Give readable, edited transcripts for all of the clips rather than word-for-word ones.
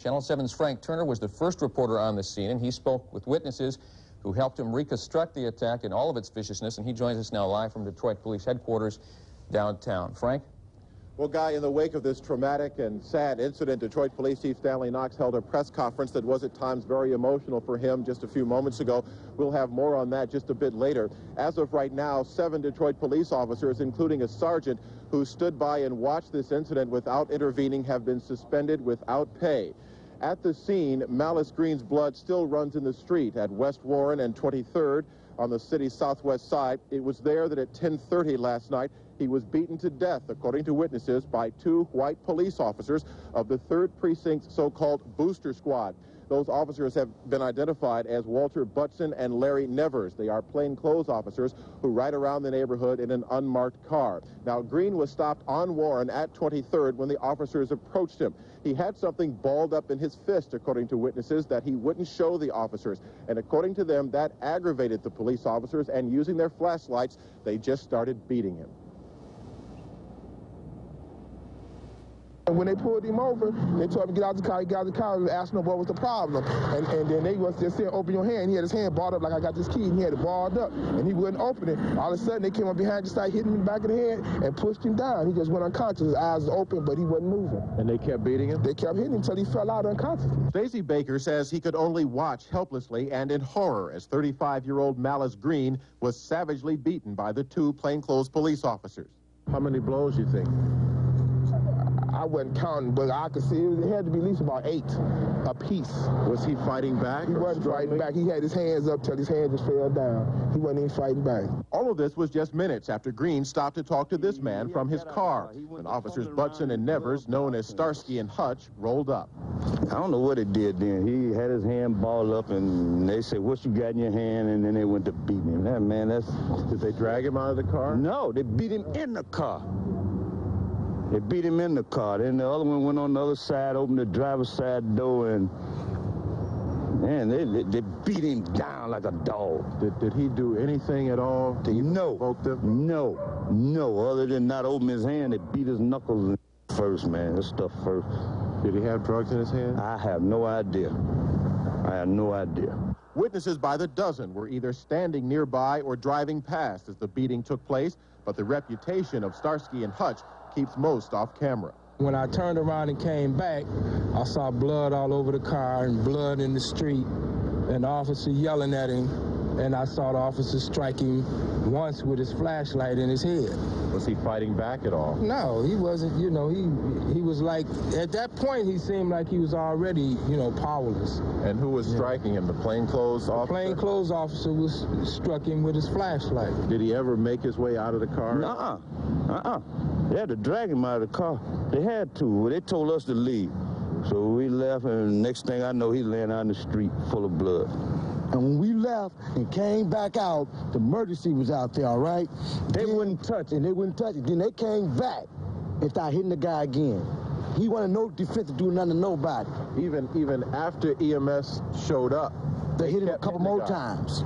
Channel 7's Frank Turner was the first reporter on the scene, and he spoke with witnesses who helped him reconstruct the attack in all of its viciousness, and he joins us now live from Detroit Police Headquarters downtown. Frank? Well, Guy, in the wake of this traumatic and sad incident, Detroit Police Chief Stanley Knox held a press conference that was at times very emotional for him just a few moments ago. We'll have more on that just a bit later. As of right now, 7 Detroit police officers, including a sergeant who stood by and watched this incident without intervening, have been suspended without pay. At the scene, Malice Green's blood still runs in the street at West Warren and 23rd on the city's southwest side. It was there that at 10:30 last night, he was beaten to death, according to witnesses, by 2 white police officers of the 3rd Precinct's so-called booster squad. Those officers have been identified as Walter Budzyn and Larry Nevers. They are plainclothes officers who ride around the neighborhood in an unmarked car. Now, Green was stopped on Warren at 23rd when the officers approached him. He had something balled up in his fist, according to witnesses, that he wouldn't show the officers. And according to them, that aggravated the police officers, and using their flashlights, they just started beating him. When they pulled him over, they told him to get out the car. He got out the car and asked him what was the problem. And then they was just saying, open your hand. He had his hand balled up like I got this key, and he had it balled up, and he wouldn't open it. All of a sudden, they came up behind, just started hitting him in the back of the head and pushed him down. He just went unconscious. His eyes was open, but he wasn't moving. And they kept beating him? They kept hitting him until he fell out unconscious. Stacey Baker says he could only watch helplessly and in horror as 35-year-old Malice Green was savagely beaten by the 2 plainclothes police officers. How many blows do you think? I wasn't counting, but I could see it had to be at least about 8 apiece. Was he fighting back? He wasn't fighting back. He had his hands up till his hand just fell down. He wasn't even fighting back. All of this was just minutes after Green stopped to talk to this man from his car when officers Budzyn and Nevers, known as Starsky and Hutch, rolled up. I don't know what it did then. He had his hand balled up, and they said, "What you got in your hand?" And then they went to beating him. That man, Did they drag him out of the car? No, they beat him in the car. They beat him in the car. Then the other one went on the other side, opened the driver's side door, and man, they beat him down like a dog. Did he do anything at all to provoke them? No. Other than not open his hand, they beat his knuckles first, man. This stuff first. Did he have drugs in his hand? I have no idea. I have no idea. Witnesses by the dozen were either standing nearby or driving past as the beating took place, but the reputation of Starsky and Hutch keeps most off camera. When I turned around and came back, I saw blood all over the car and blood in the street, and the officer yelling at him, and I saw the officer strike him once with his flashlight in his head. Was he fighting back at all? No, he wasn't. You know, he was like, at that point, he seemed like he was already, powerless. And who was striking him? The plainclothes officer? The plainclothes officer struck him with his flashlight. Did he ever make his way out of the car? Nuh-uh. They had to drag him out of the car. They had to. They told us to leave. So we left, and next thing I know, he's laying out in the street full of blood. And when we left and came back out, the emergency was out there, all right? They wouldn't touch it. Then they came back and started hitting the guy again. He wanted no defense to do nothing to nobody. Even after EMS showed up, they hit him a couple more times.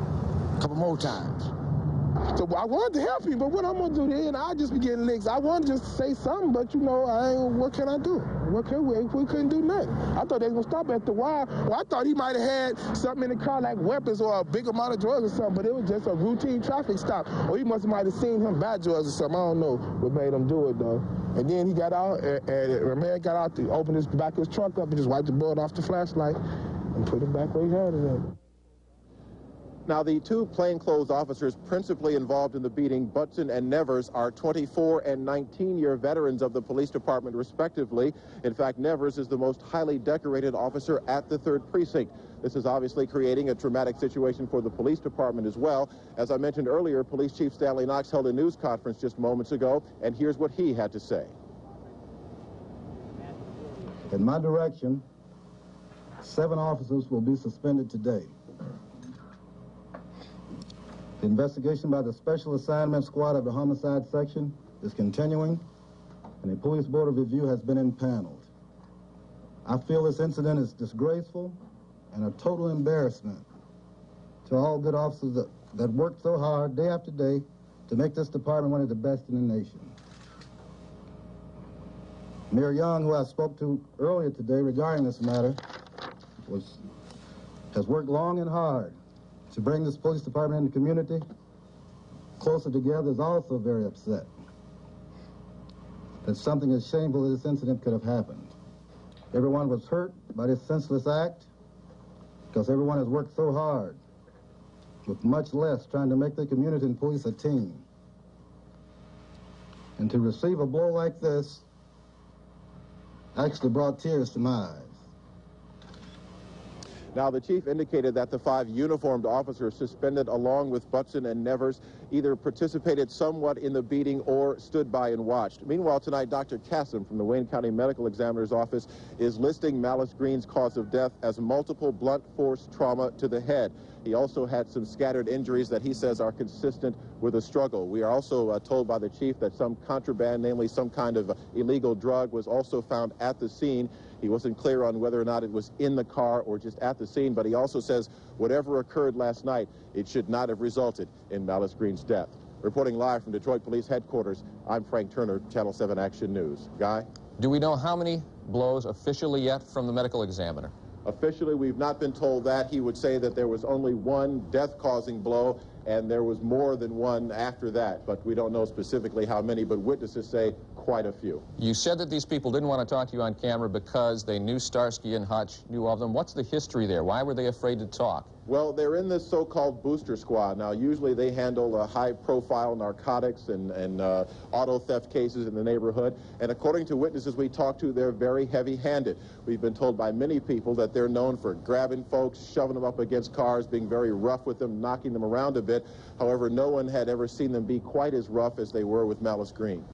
So I wanted to help him, but what I'm going to do then, I just be getting licks. I wanted to just say something, but, what can I do? We couldn't do nothing. I thought they was going to stop after a while. Well, I thought he might have had something in the car like weapons or a big amount of drugs or something, but it was just a routine traffic stop. Or he might have seen him buy drugs or something. I don't know what made him do it, though. And then he got out, and the man got out to open his back of his trunk up and just wiped the blood off the flashlight and put it back where he had it at. Now, the 2 plainclothes officers principally involved in the beating, Budzyn and Nevers, are 24 and 19-year veterans of the police department, respectively. In fact, Nevers is the most highly decorated officer at the 3rd Precinct. This is obviously creating a traumatic situation for the police department as well. As I mentioned earlier, Police Chief Stanley Knox held a news conference just moments ago, and here's what he had to say. In my direction, 7 officers will be suspended today. The investigation by the Special Assignment Squad of the Homicide Section is continuing, and a police board of review has been impaneled. I feel this incident is disgraceful and a total embarrassment to all good officers that worked so hard day after day to make this department one of the best in the nation. Mayor Young, who I spoke to earlier today regarding this matter, has worked long and hard to bring this police department and the community closer together, is also very upset that something as shameful as this incident could have happened. Everyone was hurt by this senseless act because everyone has worked so hard with much less, trying to make the community and police a team. And to receive a blow like this actually brought tears to my eyes. Now, the chief indicated that the 5 uniformed officers suspended along with Budzyn and Nevers either participated somewhat in the beating or stood by and watched. Meanwhile, tonight, Dr. Kassem from the Wayne County Medical Examiner's Office is listing Malice Green's cause of death as multiple blunt force trauma to the head. He also had some scattered injuries that he says are consistent with a struggle. We are also told by the chief that some contraband, namely some kind of illegal drug, was also found at the scene. He wasn't clear on whether or not it was in the car or just at the scene, but he also says whatever occurred last night, it should not have resulted in Malice Green's death. Reporting live from Detroit Police Headquarters, I'm Frank Turner, Channel 7 Action News. Guy? Do we know how many blows officially yet from the medical examiner? Officially, we've not been told that. He would say that there was only one death-causing blow, and there was more than one after that, but we don't know specifically how many, but witnesses say quite a few. You said that these people didn't want to talk to you on camera because they knew Starsky and Hutch, knew of them. What's the history there? Why were they afraid to talk? Well, they're in this so-called booster squad. Now, usually they handle high-profile narcotics and auto theft cases in the neighborhood. And according to witnesses we talked to, they're very heavy-handed. We've been told by many people that they're known for grabbing folks, shoving them up against cars, being very rough with them, knocking them around a bit. However, no one had ever seen them be quite as rough as they were with Malice Green.